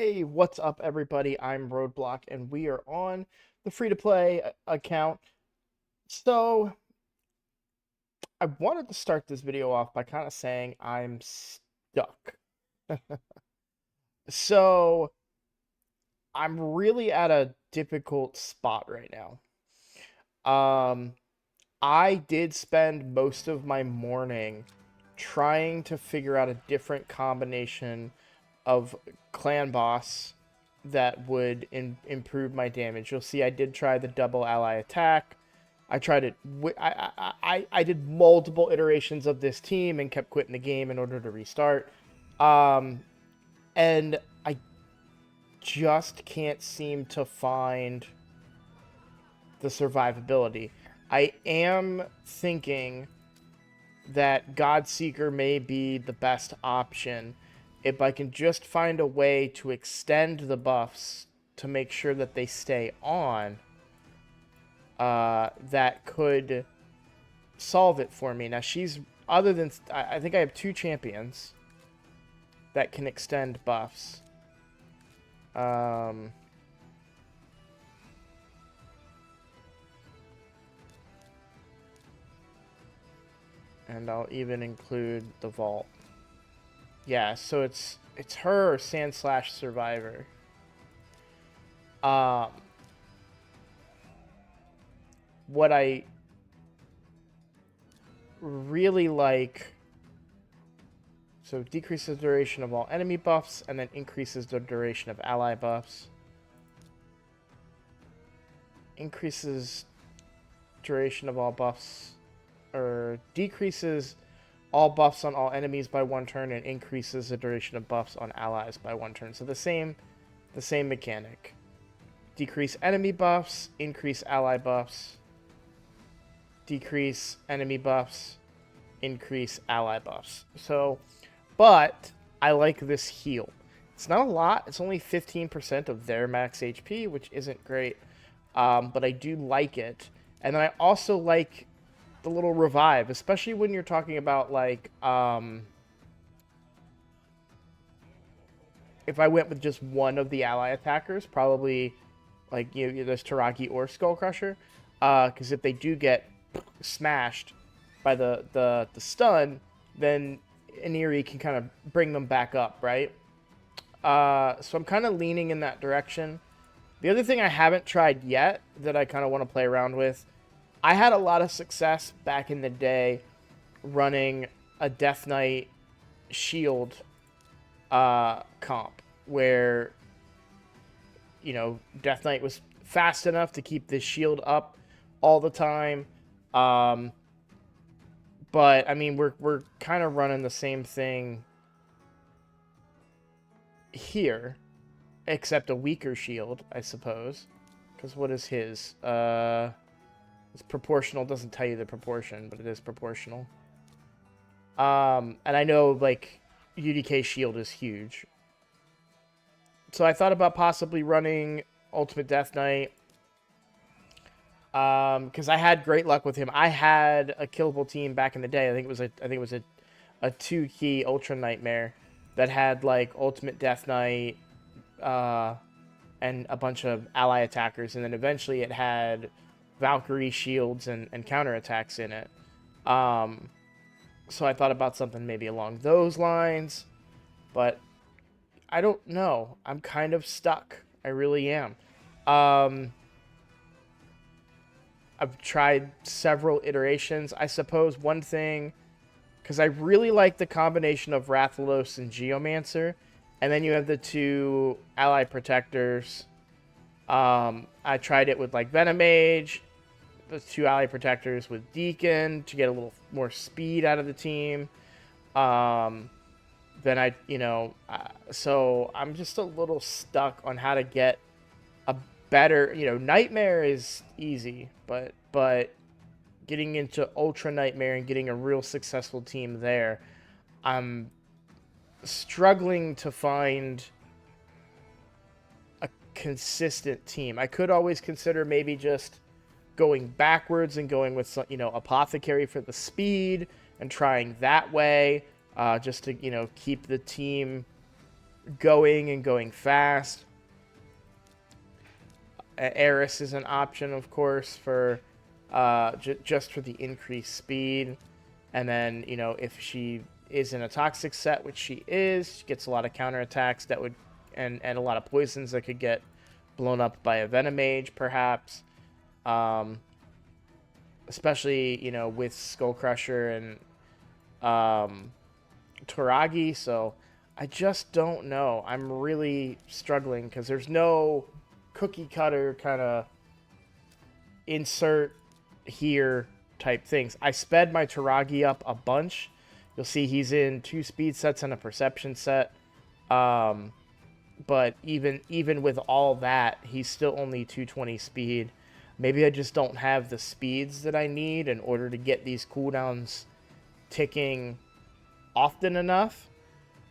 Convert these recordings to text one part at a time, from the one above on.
Hey, what's up, everybody? I'm Roadblock, and we are on the free-to-play account. So, I wanted to start this video off by kind of saying I'm stuck. So, I'm really at a difficult spot right now. Um, I did spend most of my morning trying to figure out a different combination of clan boss that would improve my damage. You'll see I did try the double ally attack. I tried it. I did multiple iterations of this team and kept quitting the game in order to restart. Um, and I just can't seem to find the survivability. I am thinking that Godseeker may be the best option if I can just find a way to extend the buffs to make sure that they stay on. That could solve it for me. Now she's other than I think I have two champions that can extend buffs. Um, and I'll even include the vault. Yeah, so it's her or Sandslash Survivor. Um, what I really like, so decreases the duration of all enemy buffs and then increases the duration of ally buffs. Increases duration of all buffs, or decreases all buffs on all enemies by 1 turn and increases the duration of buffs on allies by 1 turn. So the same mechanic. Decrease enemy buffs, increase ally buffs. Decrease enemy buffs, increase ally buffs. So, but I like this heal. It's not a lot. It's only 15% of their max HP, which isn't great. But I do like it. And then I also like the little revive, especially when you're talking about, like, if I went with just one of the ally attackers, probably, like, there's Taraki or Skullcrusher. Because if they do get smashed by the stun, then Iniri can kind of bring them back up, right? So I'm kind of leaning in that direction. The other thing I haven't tried yet that I kind of want to play around with, I had a lot of success back in the day running a Death Knight shield comp where, Death Knight was fast enough to keep this shield up all the time. But I mean, we're kind of running the same thing here, except a weaker shield, I suppose. Because what is his? It's proportional. Doesn't tell you the proportion, but it is proportional. And I know, like, UDK shield is huge. So I thought about possibly running Ultimate Death Knight. Because I had great luck with him. I had a killable team back in the day. I think it was a 2-key Ultra Nightmare that had, like, Ultimate Death Knight, and a bunch of ally attackers, and then eventually it had Valkyrie shields and counterattacks in it. So I thought about something maybe along those lines, but I don't know. I'm kind of stuck. I really am. I've tried several iterations. I suppose one thing, because I really like the combination of Rathalos and Geomancer, and then you have the two ally protectors. I tried it with, like, Venomage, the two ally protectors with Deacon to get a little more speed out of the team. Then so I'm just a little stuck on how to get a better, Nightmare is easy, but getting into Ultra Nightmare and getting a real successful team there, I'm struggling to find a consistent team. I could always consider maybe just going backwards and going with some, Apothecary for the speed and trying that way, just to, keep the team going fast. Eris is an option, of course, for just for the increased speed. And then, you know, if she is in a toxic set, which she is, she gets a lot of counterattacks that would, and a lot of poisons that could get blown up by a Venomage, perhaps. Especially, you know, with Skull Crusher and Toragi. So I just don't know. I'm really struggling because there's no cookie cutter kind of insert here type things. I sped my Taragi up a bunch. You'll see he's in 2 speed sets and a perception set. But even with all that, he's still only 220 speed. Maybe I just don't have the speeds that I need in order to get these cooldowns ticking often enough.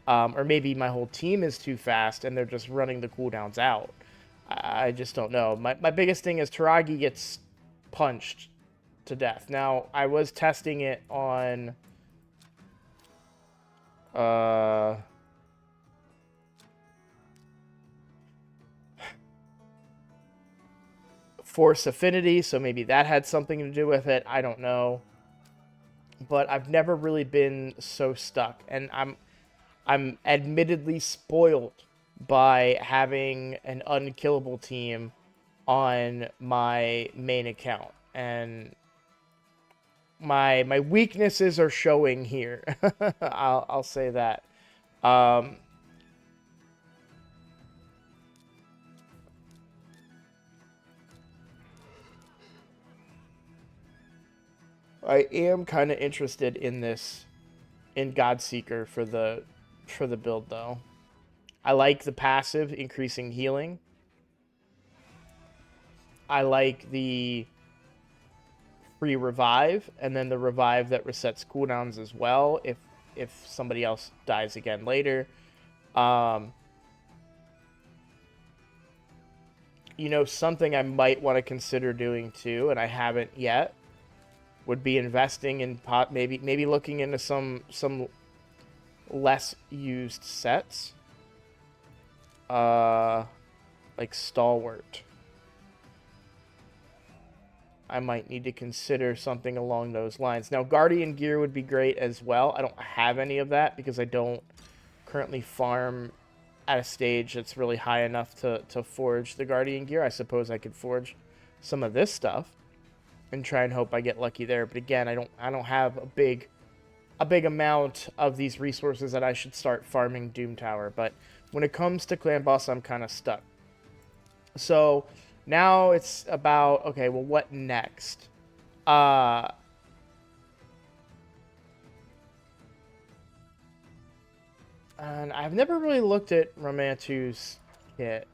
Or maybe my whole team is too fast and they're just running the cooldowns out. I just don't know. My biggest thing is Taragi gets punched to death. Now, I was testing it on Force Affinity, so maybe that had something to do with it. I don't know. But I've never really been so stuck, and I'm admittedly spoiled by having an unkillable team on my main account, and my weaknesses are showing here. I'll say that. I am kind of interested in this, in Godseeker for the build though. I like the passive increasing healing. I like the free revive, and then the revive that resets cooldowns as well if somebody else dies again later. You know, something I might want to consider doing too, and I haven't yet, would be investing in maybe looking into some less used sets. Like Stalwart. I might need to consider something along those lines. Now, Guardian gear would be great as well. I don't have any of that because I don't currently farm at a stage that's really high enough to forge the Guardian gear. I suppose I could forge some of this stuff and try and hope I get lucky there. But again, I don't have a big amount of these resources that I should start farming Doom Tower. But when it comes to Clan Boss, I'm kind of stuck. So now it's about, okay, well, what next? And I've never really looked at Ramantu's kit.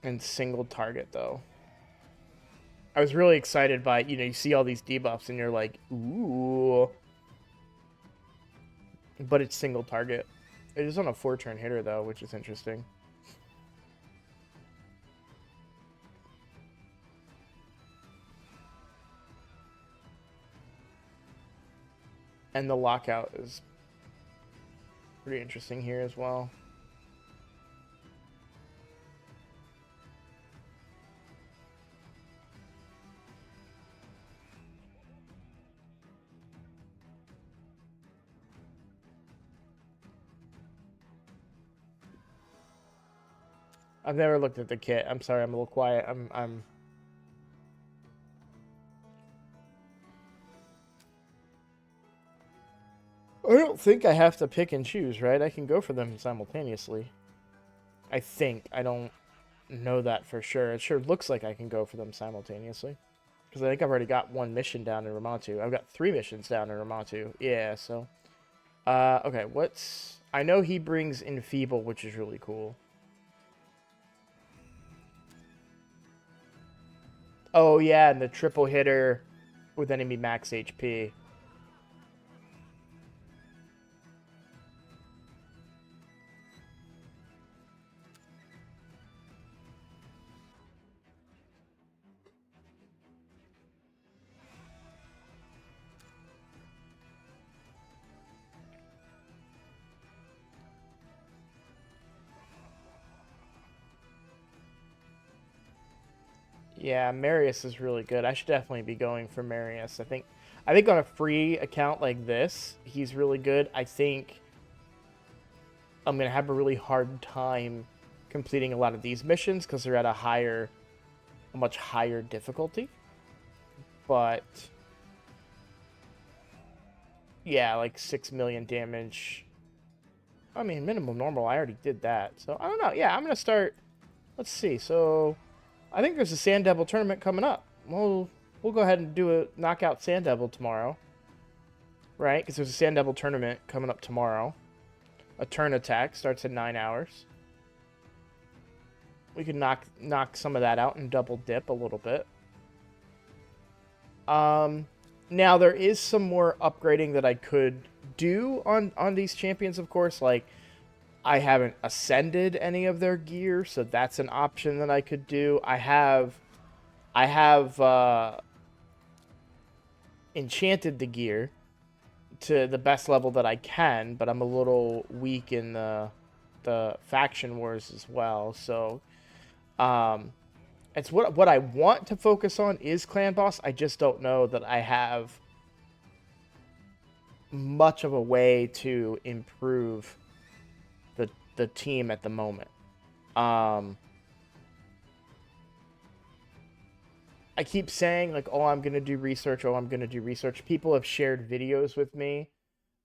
And single target, though. I was really excited by, you know, you see all these debuffs and you're like, ooh. But it's single target. It is on a 4-turn hitter, though, which is interesting. And the lockout is pretty interesting here as well. I've never looked at the kit. I'm sorry, I'm a little quiet. I don't think I have to pick and choose, right? I can go for them simultaneously. I think. I don't know that for sure. It sure looks like I can go for them simultaneously. Because I think I've already got 1 mission down in Ramantu. I've got 3 missions down in Ramantu. Yeah, so. Okay, what's... I know he brings Enfeeble, which is really cool. Oh, yeah, and the triple hitter with enemy max HP. Yeah, Marius is really good. I should definitely be going for Marius. I think on a free account like this, he's really good. I think I'm gonna have a really hard time completing a lot of these missions because they're at a much higher difficulty. But yeah, like 6 million damage. I mean, minimum normal. I already did that, so I don't know. Yeah, I'm gonna start. Let's see. So I think there's a Sand Devil tournament coming up. We'll go ahead and do a knockout Sand Devil tomorrow, right? Because there's a Sand Devil tournament coming up tomorrow. A turn attack starts at 9 hours. We can knock some of that out and double dip a little bit. Now there is some more upgrading that I could do on these champions, of course. Like I haven't ascended any of their gear, so that's an option that I could do. I have enchanted the gear to the best level that I can, but I'm a little weak in the faction wars as well. So um, it's what I want to focus on is clan boss. I just don't know that I have much of a way to improve the team at the moment. Um, I keep saying like, oh, I'm gonna do research. Oh, I'm gonna do research. People have shared videos with me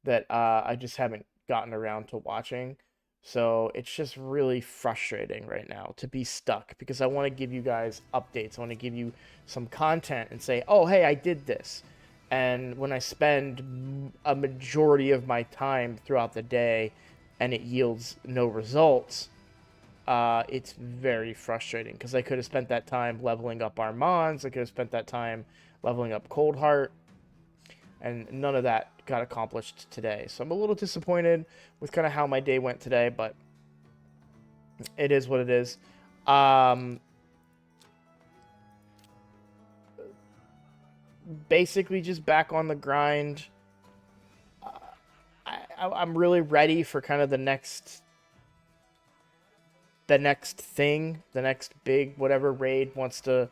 that I just haven't gotten around to watching. So it's just really frustrating right now to be stuck because I want to give you guys updates. I want to give you some content and say, oh, hey, I did this. And when I spend a majority of my time throughout the day and it yields no results, it's very frustrating because I could have spent that time leveling up Armands. I could have spent that time leveling up Coldheart, and none of that got accomplished today. So I'm a little disappointed with kind of how my day went today, but it is what it is. Basically, just back on the grind. I'm really ready for kind of the next big whatever raid wants to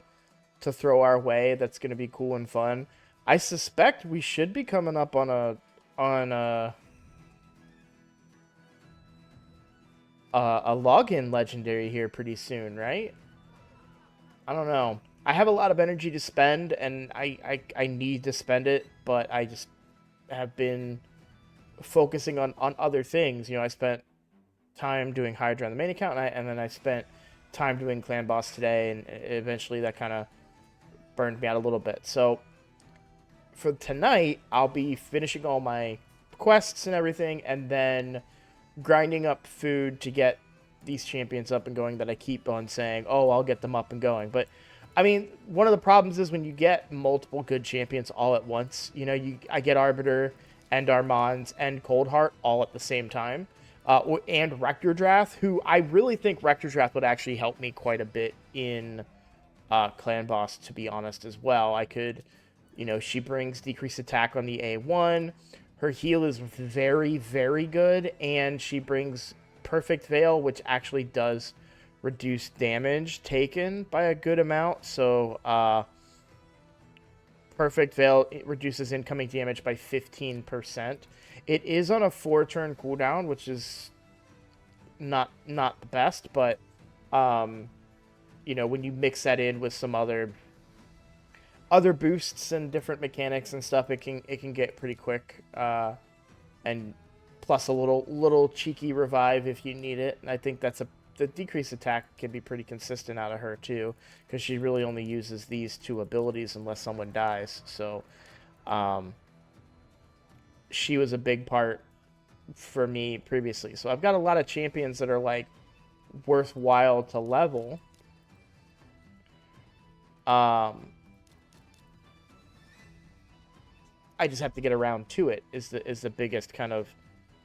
throw our way. That's going to be cool and fun. I suspect we should be coming up on a login legendary here pretty soon, right? I don't know. I have a lot of energy to spend, and I need to spend it, but I just have been focusing on other things. I spent time doing Hydra on the main account, and then I spent time doing Clan Boss today, and eventually that kind of burned me out a little bit. So for tonight, I'll be finishing all my quests and everything, and then grinding up food to get these champions up and going that I keep on saying, oh, I'll get them up and going. But I mean, one of the problems is when you get multiple good champions all at once. I get Arbiter and Armands and Coldheart all at the same time. And Rectordrath, who I really think Rectordrath would actually help me quite a bit in Clan Boss, to be honest, as well. I could, she brings decreased attack on the A1. Her heal is very, very good, and she brings Perfect Veil, which actually does reduce damage taken by a good amount. So, Perfect Veil reduces incoming damage by 15%. It is on a 4-turn cooldown, which is not the best, but when you mix that in with some other boosts and different mechanics and stuff, it can get pretty quick. And plus a little cheeky revive if you need it. And I think the decreased attack can be pretty consistent out of her too, because she really only uses these two abilities unless someone dies. So, she was a big part for me previously. So I've got a lot of champions that are like worthwhile to level. I just have to get around to it is the biggest kind of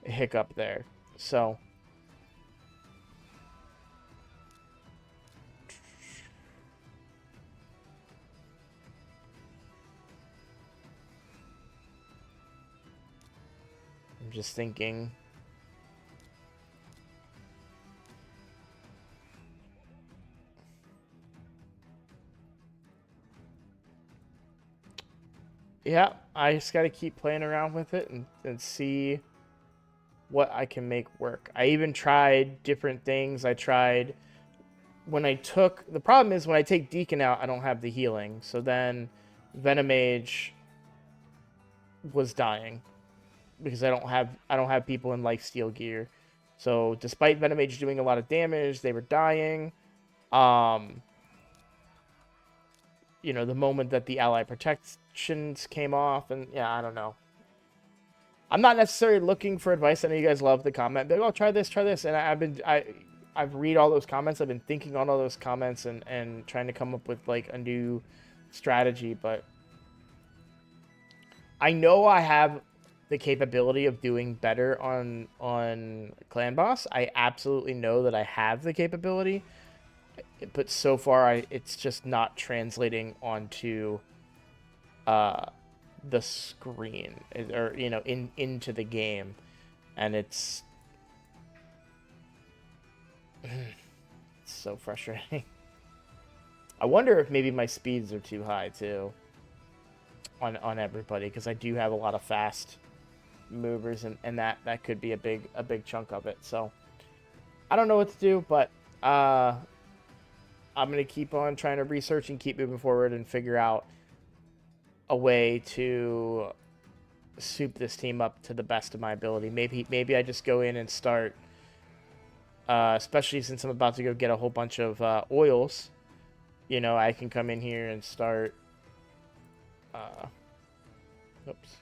hiccup there. So I'm just thinking. Yeah, I just got to keep playing around with it and see what I can make work. I even tried different things. I tried when I took the problem is when I take Deacon out, I don't have the healing. So then Venomage was dying because I don't have people in lifesteal gear. So despite Venomage doing a lot of damage, they were dying. Um, the moment that the ally protections came off, and yeah, I don't know. I'm not necessarily looking for advice. I know you guys love the comment, but oh, try this, and I've read all those comments. I've been thinking on all those comments and trying to come up with like a new strategy, but I know I have the capability of doing better on Clan Boss. I absolutely know that I have the capability, but so far it's just not translating onto uh the screen or into the game, and it's so frustrating. I wonder if maybe my speeds are too high too on everybody, because I do have a lot of fast movers, and that could be a big chunk of it. So I don't know what to do, but I'm gonna keep on trying to research and keep moving forward and figure out a way to soup this team up to the best of my ability. Maybe I just go in and start, especially since I'm about to go get a whole bunch of oils. I can come in here and start. Uh, oops.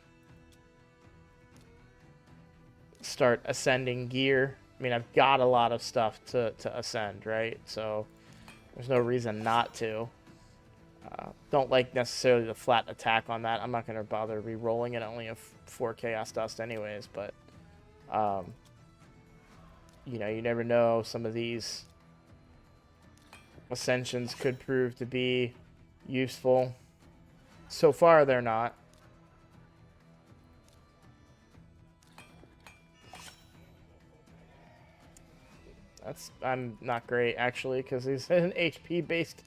Start ascending gear. I mean, I've got a lot of stuff to ascend, right? So there's no reason not to. Don't like necessarily the flat attack on that. I'm not going to bother re-rolling it. I only have 4 Chaos Dust anyways, but um, you never know. Some of these ascensions could prove to be useful. So far, they're not. I'm not great actually, because he's an HP based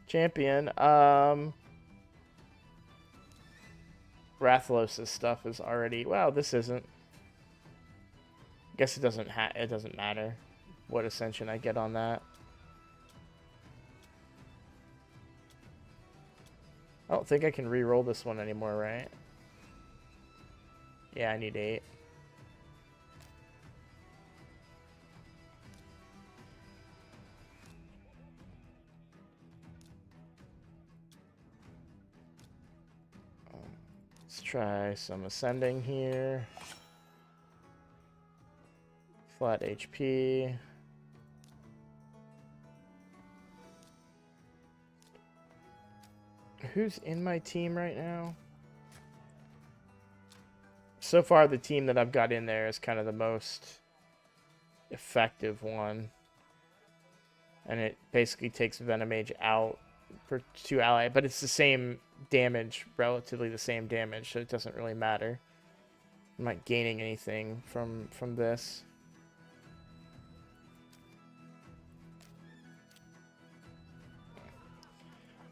champion. Rathalos' stuff is already this isn't. I guess it doesn't matter what ascension I get on that. I don't think I can re-roll this one anymore, right? Yeah, I need 8. Let's try some ascending here. Flat HP. Who's in my team right now? So far, the team that I've got in there is kind of the most effective one. And it basically takes Venomage out for 2 ally, but it's the same damage, relatively the same damage, so it doesn't really matter. I'm not gaining anything from this.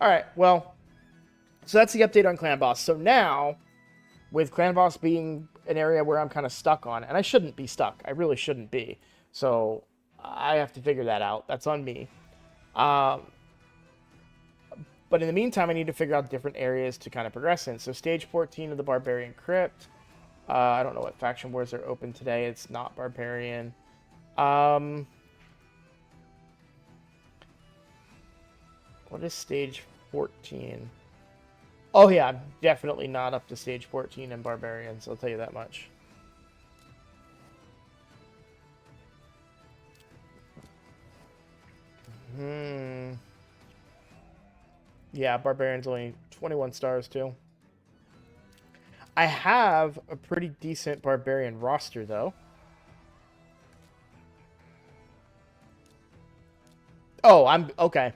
Alright, well, so that's the update on Clan Boss. So now, with Clan Boss being an area where I'm kind of stuck on, and I shouldn't be stuck. I really shouldn't be. So I have to figure that out. That's on me. But in the meantime, I need to figure out different areas to kind of progress in. So stage 14 of the Barbarian Crypt. I don't know what faction wars are open today. It's not Barbarian. What is stage 14? Oh yeah, I'm definitely not up to stage 14 in Barbarians, I'll tell you that much. Yeah, Barbarian's only 21 stars too. I have a pretty decent Barbarian roster though. Oh, I'm okay.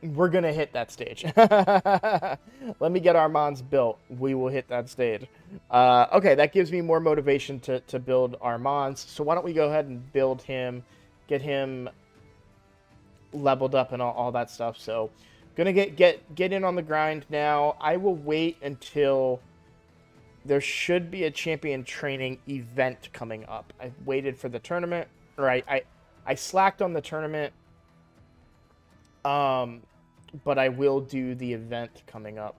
We're gonna hit that stage. Let me get Armands built. We will hit that stage. Okay, that gives me more motivation to build Armands. So why don't we go ahead and build him, get him leveled up and all that stuff. So gonna get in on the grind now. I will wait until there should be a champion training event coming up. I waited for the tournament, or I slacked on the tournament, but I will do the event coming up.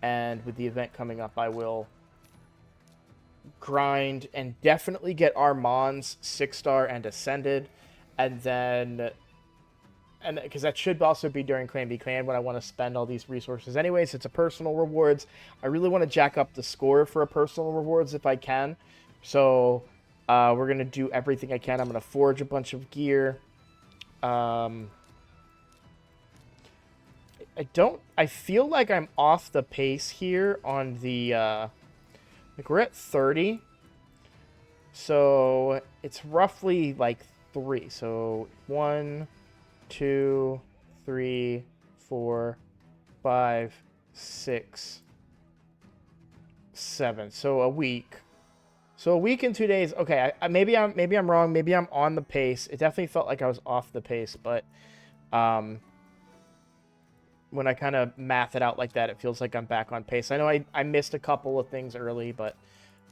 And with the event coming up, I will grind and definitely get Armand's 6-star and Ascended. And then, and because that should also be during Clan v Clan when I want to spend all these resources. Anyways, it's a personal rewards. I really want to jack up the score for a personal rewards if I can. So we're going to do everything I can. I'm going to forge a bunch of gear. I feel like I'm off the pace here on the, like we're at 30. So it's roughly like 3. So 1, 2, 3, 4, 5, 6, 7. So a week. So a week and 2 days. Okay, maybe I'm wrong. Maybe I'm on the pace. It definitely felt like I was off the pace, but when I kind of math it out like that, it feels like I'm back on pace. I know I missed a couple of things early, but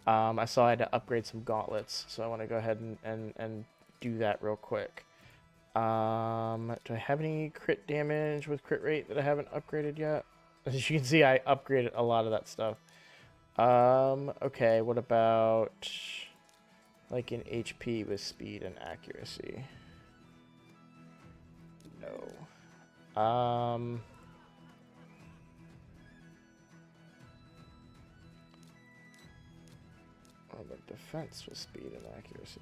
I saw I had to upgrade some gauntlets, so I want to go ahead and do that real quick. Do I have any crit damage with crit rate that I haven't upgraded yet? As you can see, I upgraded a lot of that stuff. Okay, what about like an HP with speed and accuracy? No. Oh, but defense with speed and accuracy.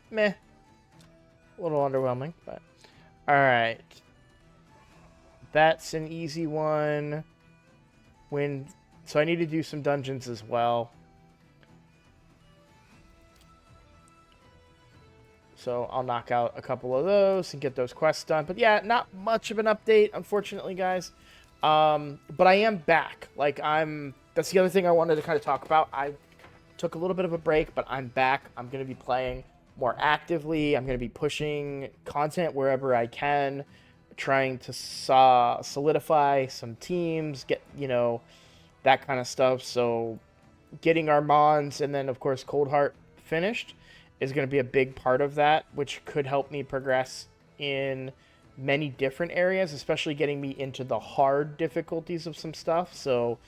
Meh. A little underwhelming, but alright. That's an easy one. So I need to do some dungeons as well. So I'll knock out a couple of those and get those quests done. But yeah, not much of an update, unfortunately, guys. But I am back. That's the other thing I wanted to kind of talk about. I took a little bit of a break, but I'm back. I'm going to be playing more actively. I'm going to be pushing content wherever I can, trying to solidify some teams, get, that kind of stuff. So getting Armands and then, of course, Coldheart finished is going to be a big part of that, which could help me progress in many different areas, especially getting me into the hard difficulties of some stuff. So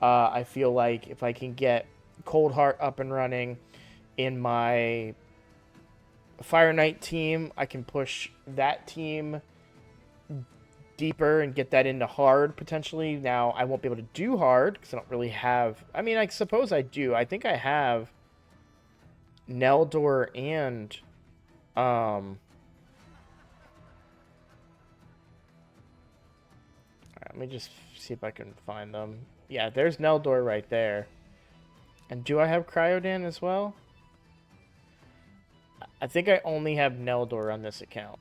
I feel like if I can get Coldheart up and running in my Fire Knight team, I can push that team deeper and get that into hard potentially. Now, I won't be able to do hard because I don't really have... I mean, I suppose I do. I think I have Neldor and let me just see if I can find them. Yeah, there's Neldor right there. And do I have Cryodan as well? I think I only have Neldor on this account.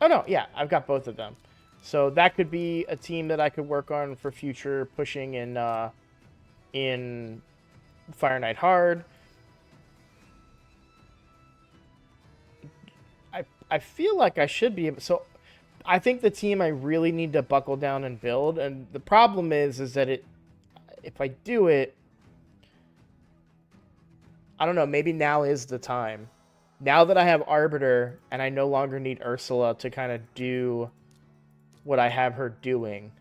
Oh no, yeah, I've got both of them. So that could be a team that I could work on for future pushing in Fire Knight Hard. I feel like I should be able... So I think the team I really need to buckle down and build, and the problem is that if I do it, I don't know, maybe now is the time. Now that I have Arbiter and I no longer need Ursula to kind of do what I have her doing,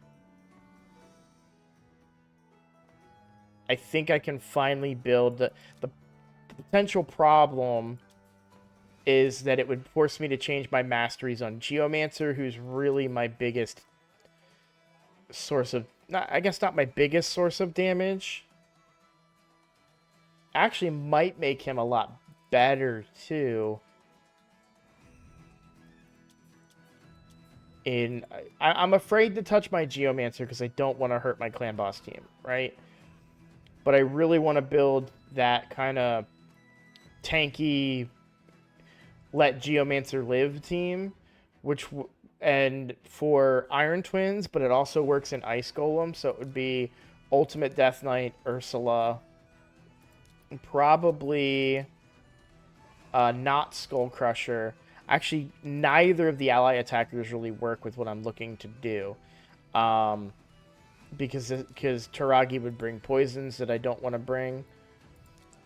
I think I can finally build the potential problem is that it would force me to change my masteries on Geomancer, who's really my biggest source of... I guess not my biggest source of damage. Actually might make him a lot better, too. I'm afraid to touch my Geomancer because I don't want to hurt my clan boss team, right? But I really want to build that kind of tanky... let Geomancer live team, and for Iron Twins, but it also works in Ice Golem, so it would be Ultimate Death Knight, Ursula, probably not Skull Crusher. Actually, neither of the ally attackers really work with what I'm looking to do. Because Taragi would bring poisons that I don't want to bring.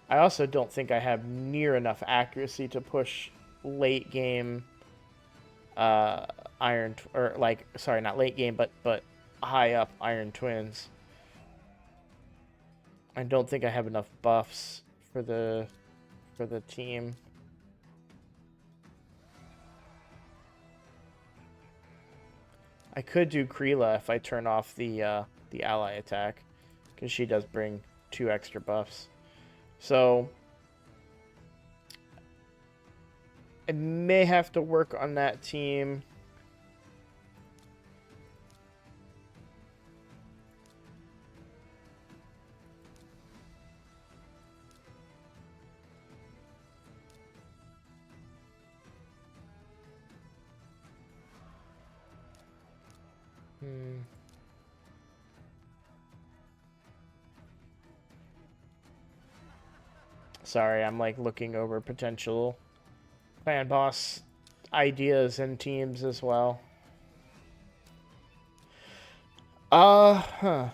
I also don't think I have near enough accuracy to push late game sorry, not late game, but high up Iron Twins. I don't think I have enough buffs for the team. I could do Kreela if I turn off the ally attack, because she does bring 2 extra buffs. So I may have to work on that team. Sorry, I'm like looking over potential clan boss ideas and teams as well. Huh.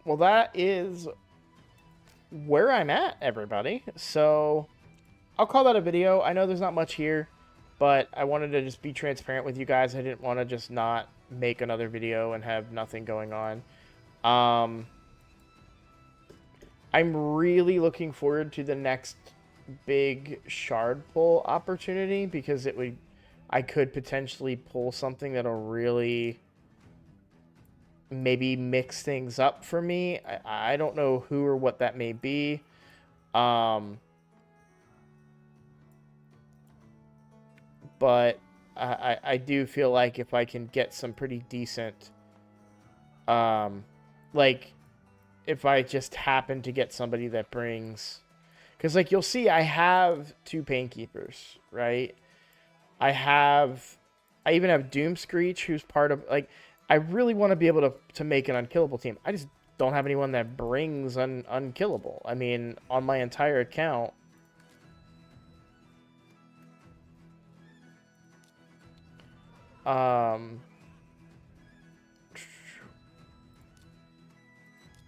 Well, that is where I'm at, everybody. So I'll call that a video. I know there's not much here, but I wanted to just be transparent with you guys. I didn't want to just not make another video and have nothing going on. I'm really looking forward to the next big shard pull opportunity, because I could potentially pull something that'll really maybe mix things up for me. I don't know who or what that may be. But I do feel like if I can get some pretty decent, like if I just happen to get somebody that brings, because like you'll see, I have 2 Painkeepers, right? I even have Doom Screech, who's part of, like, I really want to be able to make an unkillable team. I just don't have anyone that brings unkillable. I mean, on my entire account,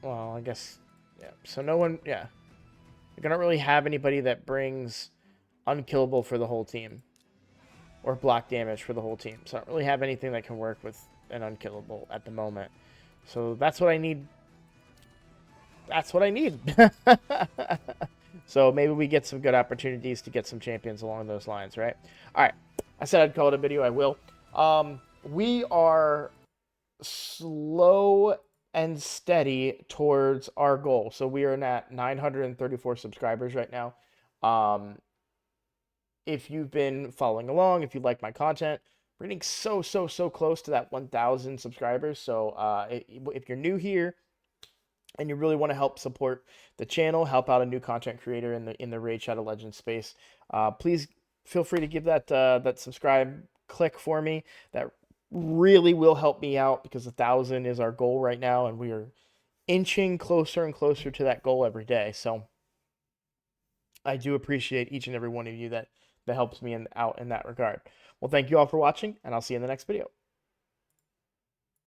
well, I guess, yeah. So no one, yeah. I don't really have anybody that brings unkillable for the whole team, or block damage for the whole team. So I don't really have anything that can work with an unkillable at the moment. So that's what I need. That's what I need. So maybe we get some good opportunities to get some champions along those lines, right? All right. I said I'd call it a video. I will. We are slow and steady towards our goal. So we are at 934 subscribers right now. If you've been following along, if you like my content, we're getting so close to that 1,000 subscribers. So if you're new here and you really want to help support the channel, help out a new content creator in the Raid Shadow Legends space, please feel free to give that subscribe click for me. That really will help me out, because 1,000 is our goal right now, and we are inching closer and closer to that goal every day. So I do appreciate each and every one of you that helps me out in that regard. Well, thank you all for watching, and I'll see you in the next video.